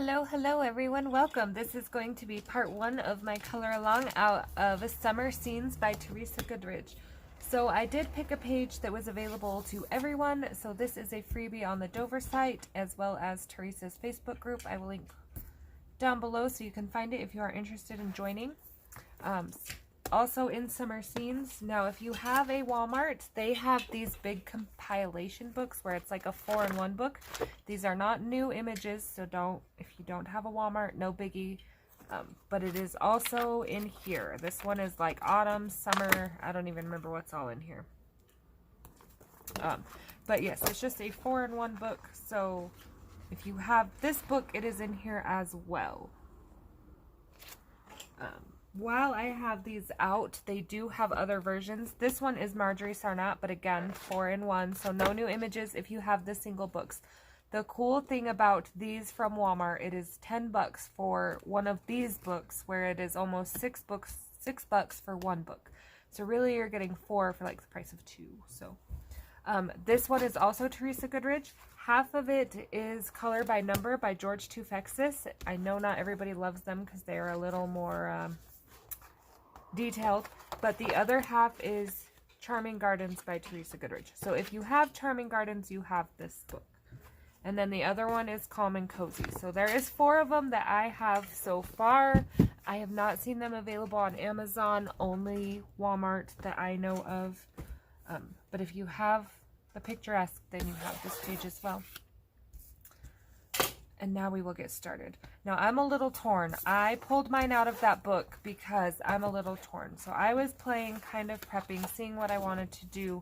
Hello everyone, welcome. This is going to be part one of my color along out of Summer Scenes by Teresa Goodrich. So I did pick a page that was available to everyone, so this is a freebie on the Dover site as well as Teresa's Facebook group. I will link down below so you can find it if you are interested in joining. Also in Summer Scenes, now if you have a Walmart, they have these big compilation books where it's like a 4-in-1 book. These are not new images, so if you don't have a Walmart, no biggie. But it is also in here. This one is like autumn, summer, I don't even remember what's all in here. But yes, it's just a 4-in-1 book, so if you have this book, it is in here as well. While I have these out, they do have other versions. This one is Marjorie Sarnat, but again, 4-in-1, so no new images if you have the single books. The cool thing about these from Walmart, it is $10 for one of these books, where it is almost $6 for one book. So really you're getting 4 for like the price of 2. So this one is also Teresa Goodrich. Half of it is Color by Number by George Tufeksis. I know not everybody loves them because they are a little more detailed, but the other half is Charming Gardens by Teresa Goodrich. So if you have Charming Gardens, you have this book. And then the other one is Calm and Cozy. So there is 4 of them that I have so far. I have not seen them available on Amazon, only Walmart that I know of. But if you have the Picturesque, then you have this page as well. And now we will get started. Now I'm a little torn. I pulled mine out of that book because I'm a little torn. So I was playing, kind of prepping, seeing what I wanted to do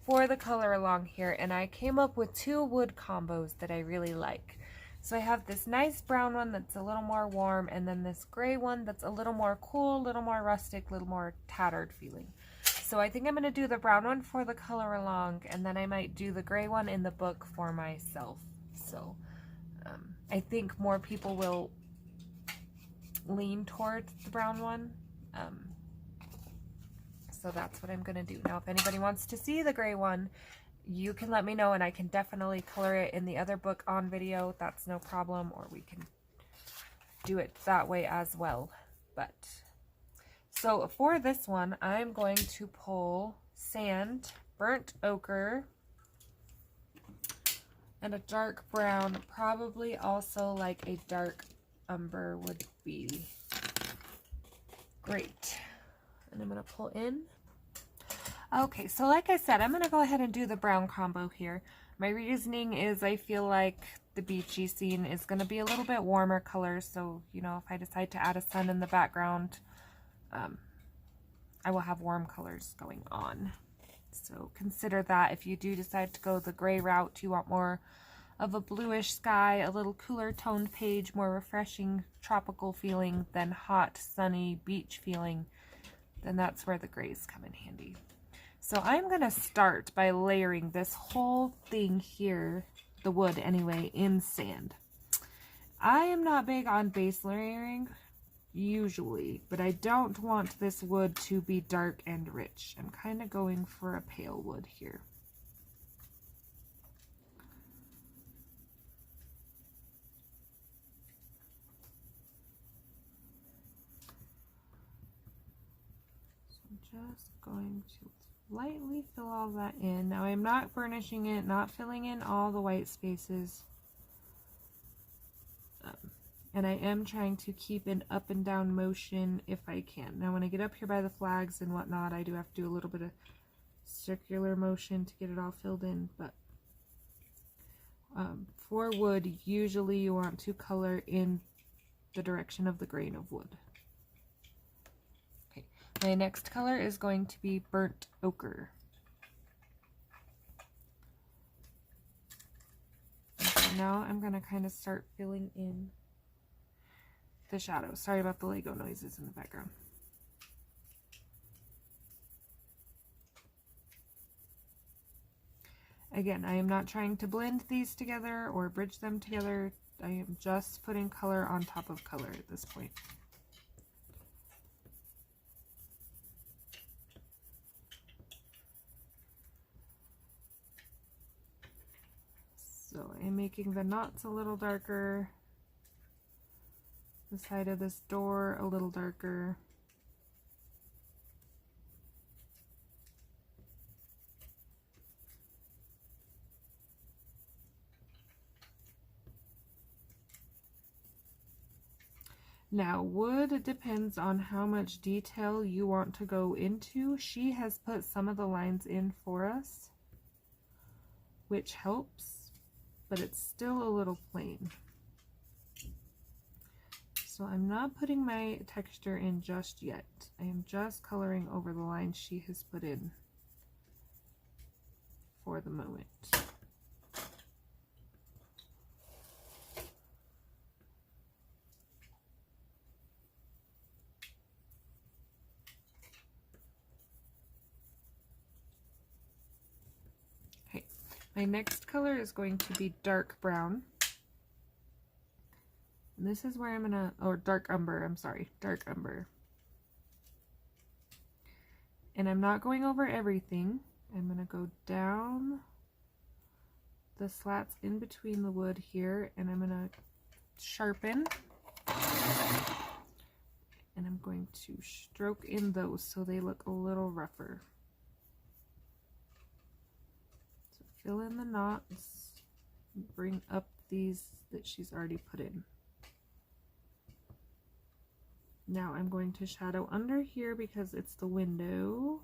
for the color along here. And I came up with 2 wood combos that I really like. So I have this nice brown one that's a little more warm, and then this gray one that's a little more cool, a little more rustic, a little more tattered feeling. So I think I'm going to do the brown one for the color along, and then I might do the gray one in the book for myself. So I think more people will lean towards the brown one. So that's what I'm going to do. Now, if anybody wants to see the gray one, you can let me know, and I can definitely color it in the other book on video. That's no problem, or we can do it that way as well. But so for this one, I'm going to pull Sand, Burnt Ochre, and a dark brown. Probably also like a dark umber would be great. And I'm going to pull in. Okay, so like I said, I'm going to go ahead and do the brown combo here. My reasoning is I feel like the beachy scene is going to be a little bit warmer colors. So, you know, if I decide to add a sun in the background, I will have warm colors going on. So consider that if you do decide to go the gray route, you want more of a bluish sky, a little cooler toned page, more refreshing tropical feeling than hot, sunny beach feeling, then that's where the grays come in handy. So I'm going to start by layering this whole thing here, the wood anyway, in sand. I am not big on base layering, usually, but I don't want this wood to be dark and rich. I'm kind of going for a pale wood here. So I'm just going to lightly fill all that in. Now I'm not burnishing it, not filling in all the white spaces. And I am trying to keep an up and down motion if I can. Now when I get up here by the flags and whatnot, I do have to do a little bit of circular motion to get it all filled in. But for wood, usually you want to color in the direction of the grain of wood. Okay, my next color is going to be Burnt Ochre. So now I'm going to kind of start filling in the shadows. Sorry about the Lego noises in the background. Again, I am not trying to blend these together or bridge them together. I am just putting color on top of color at this point. So I'm making the knots a little darker. the side of this door a little darker. Now, wood depends on how much detail you want to go into. She has put some of the lines in for us, which helps, but it's still a little plain. So I'm not putting my texture in just yet. I am just coloring over the lines she has put in for the moment. Okay, my next color is going to be dark brown. And this is where I'm gonna, or dark umber, I'm sorry, dark umber. And I'm not going over everything. I'm gonna go down the slats in between the wood here, and I'm gonna sharpen. And I'm going to stroke in those so they look a little rougher. So fill in the knots, bring up these that she's already put in. Now I'm going to shadow under here because it's the window.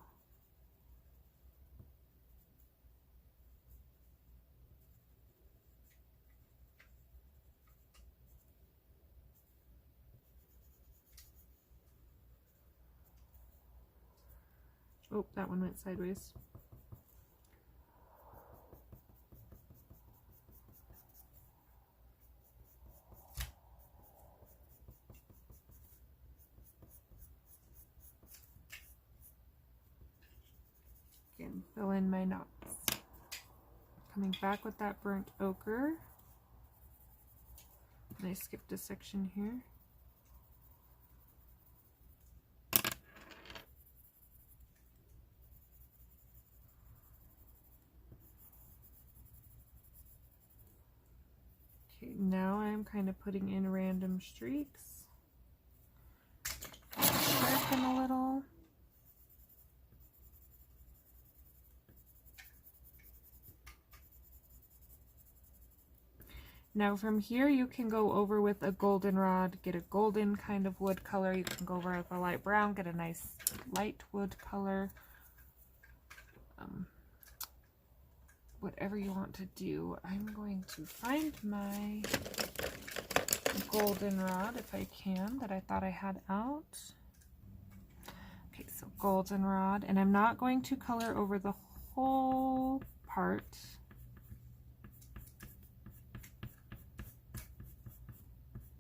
Oh, that one went sideways. Again, fill in my knots. Coming back with that burnt ochre. And I skipped a section here. Okay, now I'm kind of putting in random streaks. Sharpen a little. Now from here you can go over with a goldenrod, get a golden kind of wood color. You can go over with a light brown, get a nice light wood color. Whatever you want to do. I'm going to find my goldenrod if I can, that I thought I had out. Okay, so goldenrod, and I'm not going to color over the whole part.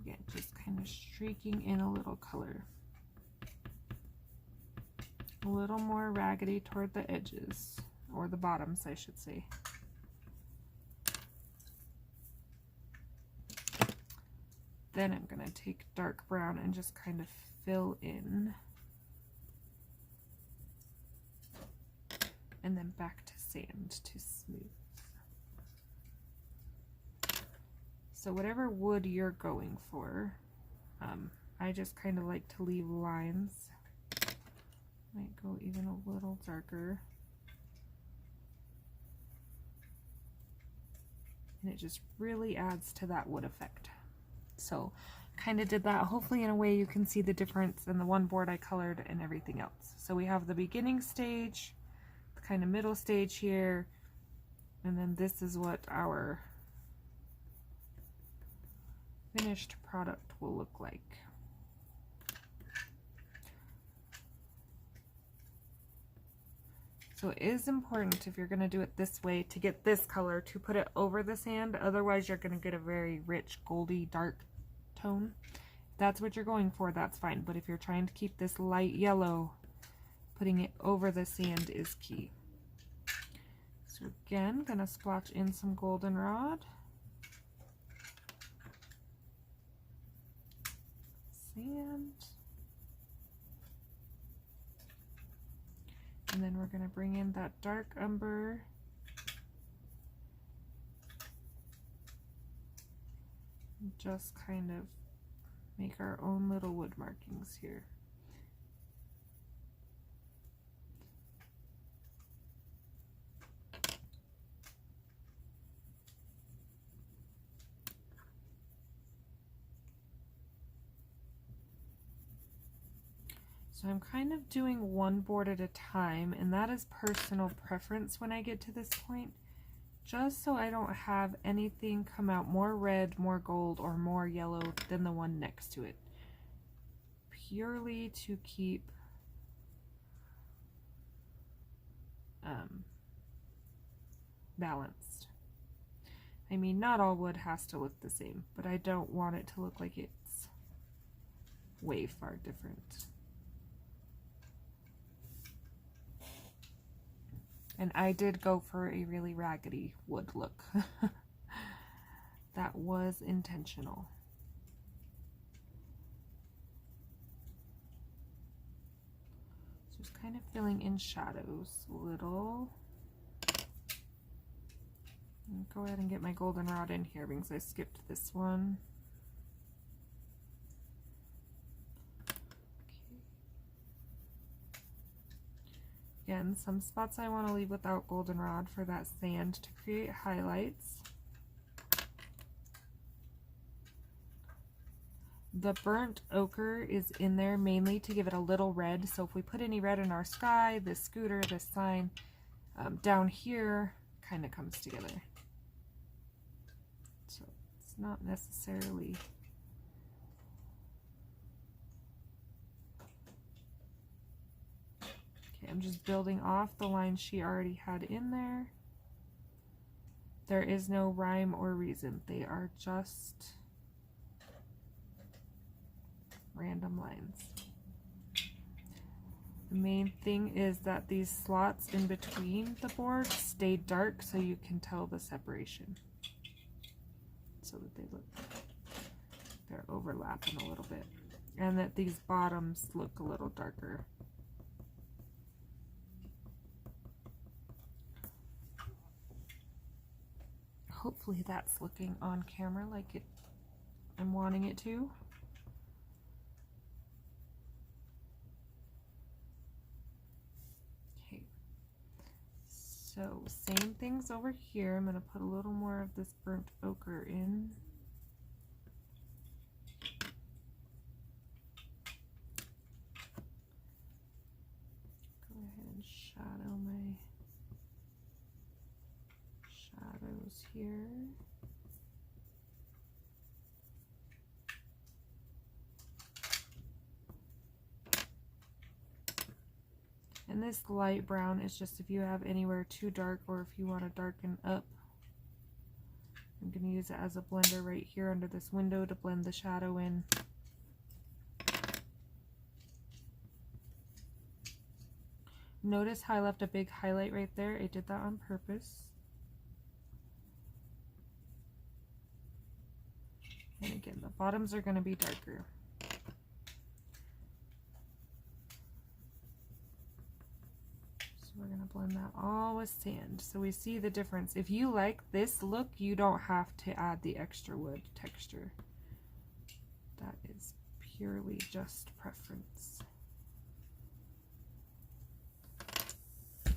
Again, just kind of streaking in a little color. A little more raggedy toward the edges, or the bottoms, I should say. Then I'm going to take dark brown and just kind of fill in. And then back to sand to smooth. So whatever wood you're going for, I just kind of like to leave lines. Might go even a little darker. And it just really adds to that wood effect. So kind of did that. Hopefully in a way you can see the difference in the one board I colored and everything else. So we have the beginning stage, the kind of middle stage here, and then this is what our finished product will look like. So it is important, if you're going to do it this way, to get this color, to put it over the sand. Otherwise you're going to get a very rich goldy dark tone. If that's what you're going for, that's fine. But if you're trying to keep this light yellow, putting it over the sand is key. So again, going to splotch in some goldenrod. Sand. And then we're going to bring in that dark umber. And just kind of make our own little wood markings here. So I'm kind of doing one board at a time, and that is personal preference when I get to this point, just so I don't have anything come out more red, more gold, or more yellow than the one next to it. Purely to keep balanced. I mean, not all wood has to look the same, but I don't want it to look like it's way far different. And I did go for a really raggedy wood look. That was intentional. So just kind of filling in shadows a little. I'll go ahead and get my goldenrod in here because I skipped this one. Again, some spots I want to leave without goldenrod for that sand to create highlights. The burnt ochre is in there mainly to give it a little red, so if we put any red in our sky, this scooter, this sign, down here kind of comes together. So it's not necessarily... I'm just building off the line she already had in there. There is no rhyme or reason. They are just random lines. The main thing is that these slots in between the boards stay dark so you can tell the separation. So that they look, they're overlapping a little bit. And that these bottoms look a little darker. Hopefully that's looking on camera like I'm wanting it to. Okay, so same things over here. I'm going to put a little more of this burnt ochre in. Go ahead and shadow my shadows here. And this light brown is just if you have anywhere too dark or if you want to darken up. I'm going to use it as a blender right here under this window to blend the shadow in. Notice how I left a big highlight right there? I did that on purpose. And again, the bottoms are going to be darker. So we're going to blend that all with sand. So we see the difference. If you like this look, you don't have to add the extra wood texture. That is purely just preference. Okay,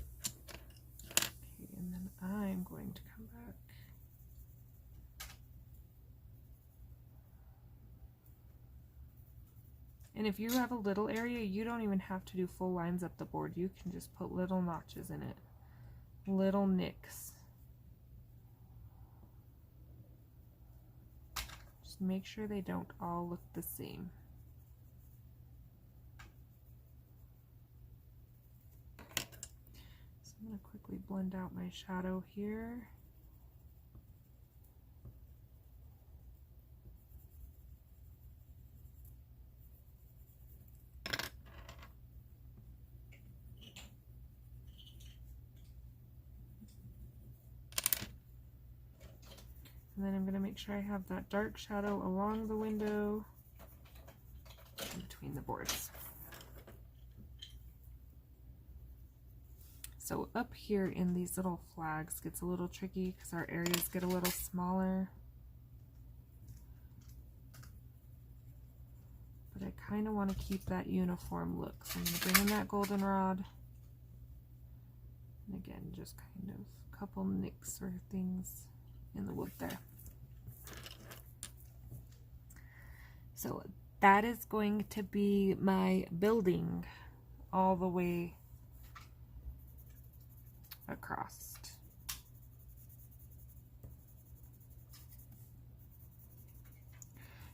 and then I'm going to come back. And if you have a little area, you don't even have to do full lines up the board. You can just put little notches in it, little nicks. Just make sure they don't all look the same. So I'm going to quickly blend out my shadow here. And then I'm going to make sure I have that dark shadow along the window and between the boards. So up here in these little flags gets a little tricky because our areas get a little smaller. kind of want to keep that uniform look. So I'm going to bring in that goldenrod. And again, just kind of a couple nicks or things in the wood there. So that is going to be my building all the way across.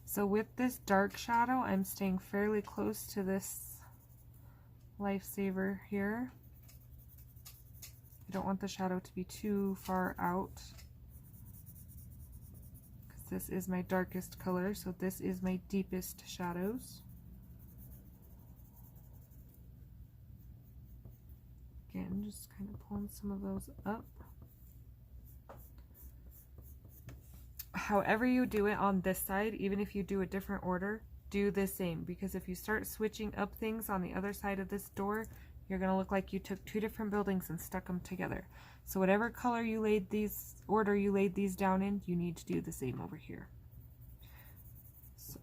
So with this dark shadow, I'm staying fairly close to this Lifesaver here. I don't want the shadow to be too far out, because this is my darkest color, so this is my deepest shadows. Again, just kind of pulling some of those up. However you do it on this side, even if you do a different order, do the same, because if you start switching up things on the other side of this door, you're going to look like you took two different buildings and stuck them together. So whatever color you laid these, order you laid these down in, you need to do the same over here. So,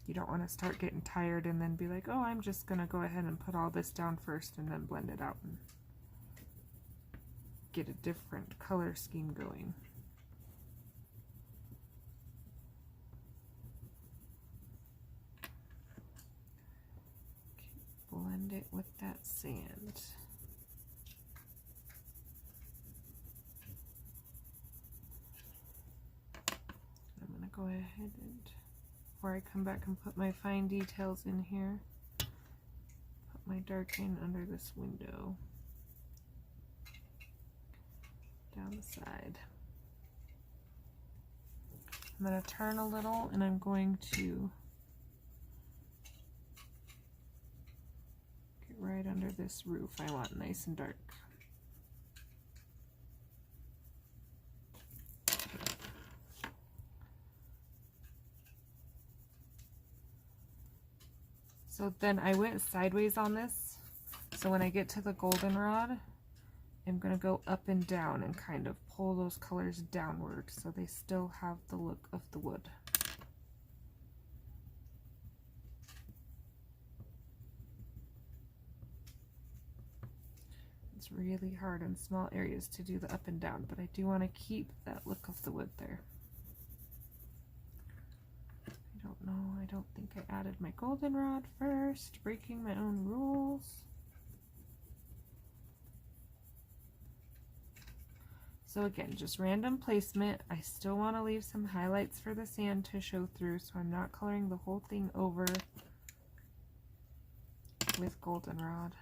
you don't want to start getting tired and then be like, oh, I'm just going to go ahead and put all this down first and then blend it out and get a different color scheme going. Blend it with that sand. I'm going to go ahead and, before I come back and put my fine details in here, put my dark in under this window, down the side. I'm going to turn a little and I'm going to right under this roof. I want nice and dark. So then I went sideways on this. So when I get to the goldenrod, I'm going to go up and down and kind of pull those colors downward so they still have the look of the wood. It's really hard in small areas to do the up and down, but I do want to keep that look of the wood there. I don't know, I don't think I added my goldenrod first, breaking my own rules. So again, just random placement. I still want to leave some highlights for the sand to show through, so I'm not coloring the whole thing over with goldenrod.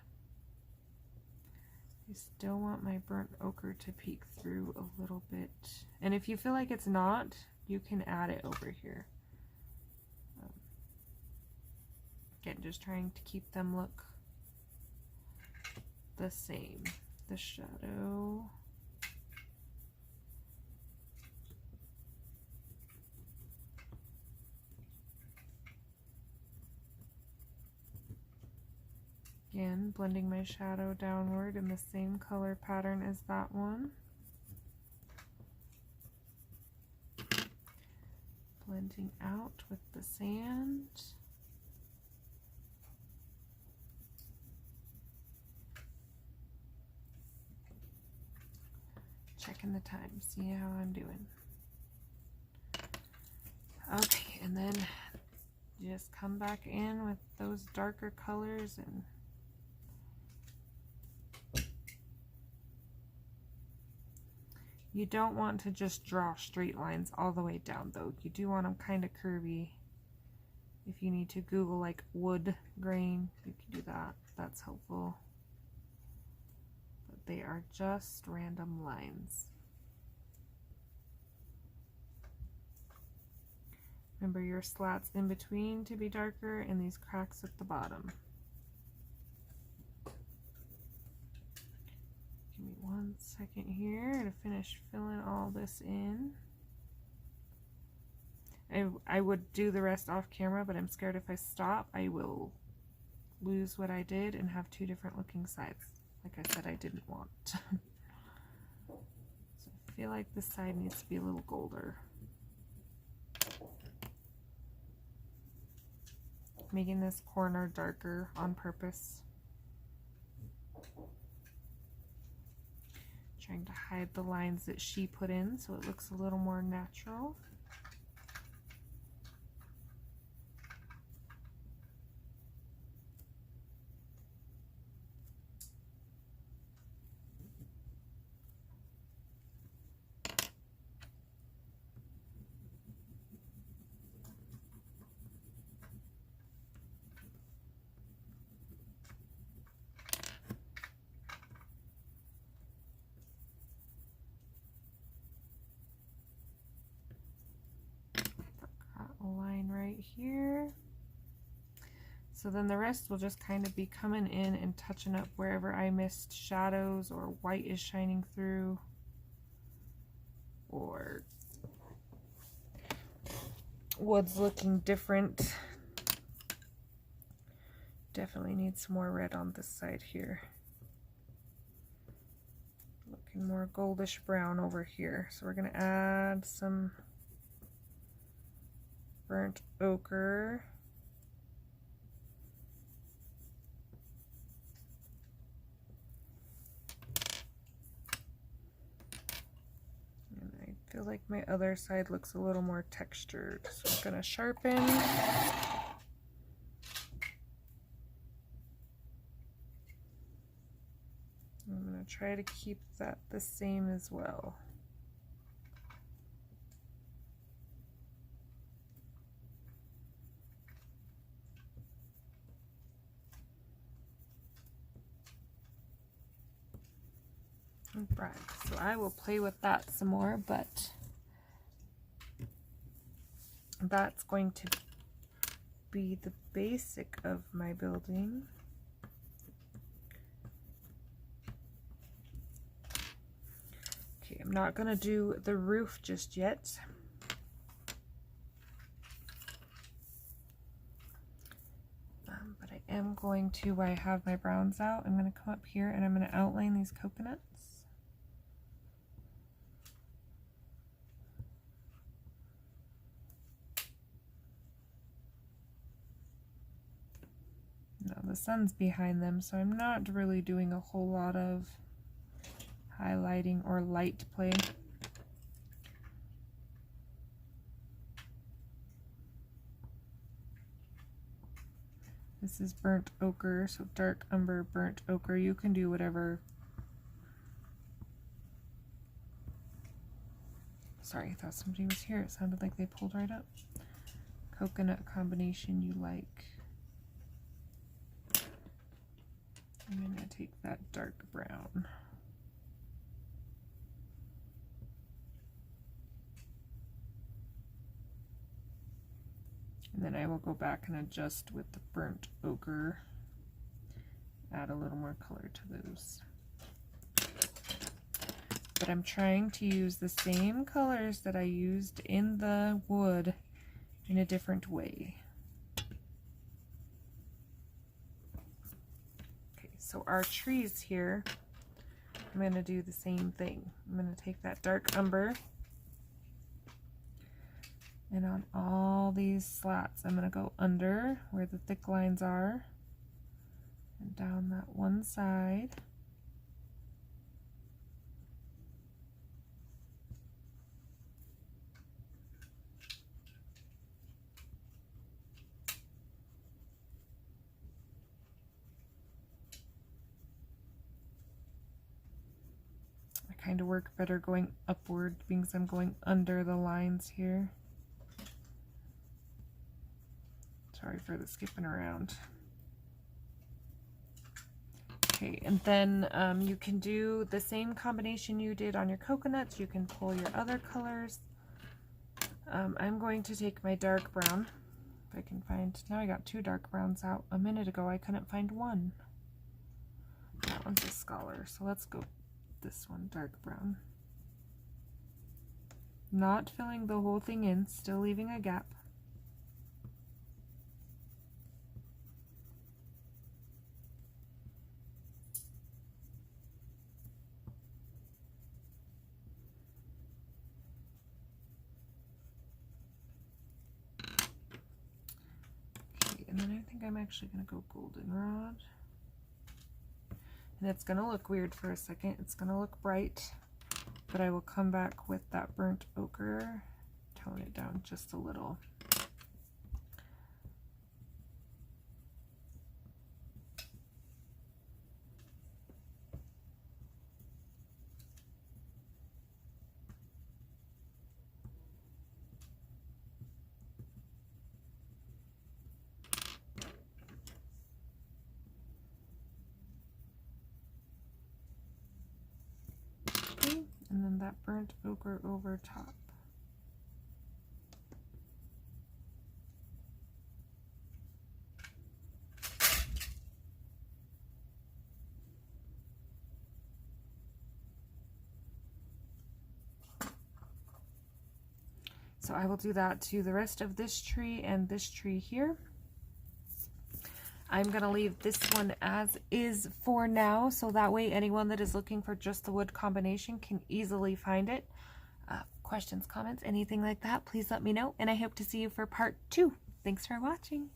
I still want my burnt ochre to peek through a little bit. And if you feel like it's not, you can add it over here. Again, just trying to keep them look the same. The shadow. Again, blending my shadow downward in the same color pattern as that one. Blending out with the sand. Checking the time, see how I'm doing. Okay, and then just come back in with those darker colors and you don't want to just draw straight lines all the way down though. You do want them kind of curvy. If you need to Google like wood grain, you can do that. That's helpful. But they are just random lines. Remember your slats in between to be darker and these cracks at the bottom. Give me 1 second here to finish filling all this in. I would do the rest off camera, but I'm scared if I stop, I will lose what I did and have two different looking sides. Like I said, I didn't want. So I feel like this side needs to be a little golder. making this corner darker on purpose. Trying to hide the lines that she put in so it looks a little more natural. A line right here. So then the rest will just kind of be coming in and touching up wherever I missed shadows or white is shining through, or wood's looking different. Definitely need some more red on this side here. Looking more goldish brown over here. So we're going to add some burnt ochre. And I feel like my other side looks a little more textured. So I'm going to sharpen. I'm going to try to keep that the same as well. Right, so I will play with that some more, but that's going to be the basic of my building. Okay, I'm not going to do the roof just yet. But I am going to, while I have my browns out, I'm going to come up here and I'm going to outline these coconuts. Now the sun's behind them, so I'm not really doing a whole lot of highlighting or light play. This is burnt ochre, so dark umber, burnt ochre. You can do whatever. Sorry, I thought somebody was here. It sounded like they pulled right up. Coconut combination you like. I'm going to take that dark brown. And then I will go back and adjust with the burnt ochre. Add a little more color to those. But I'm trying to use the same colors that I used in the wood in a different way. So our trees here, I'm going to do the same thing. I'm going to take that dark umber, and on all these slats I'm going to go under where the thick lines are and down that one side. Kind of work better going upward because I'm going under the lines here. Sorry for the skipping around. Okay, and then you can do the same combination you did on your coconuts. You can pull your other colors. I'm going to take my dark brown, if I can find, now I got two dark browns out. A minute ago I couldn't find one. That one's a Scholar, so let's go this one, dark brown. Not filling the whole thing in, still leaving a gap. and then I think I'm actually going to go goldenrod. And it's going to look weird for a second. It's going to look bright, but I will come back with that burnt ochre, tone it down just a little. And then that burnt ochre over top. So I will do that to the rest of this tree and this tree here. I'm going to leave this one as is for now, so that way anyone that is looking for just the wood combination can easily find it. Questions, comments, anything like that, please let me know, and I hope to see you for part 2. Thanks for watching.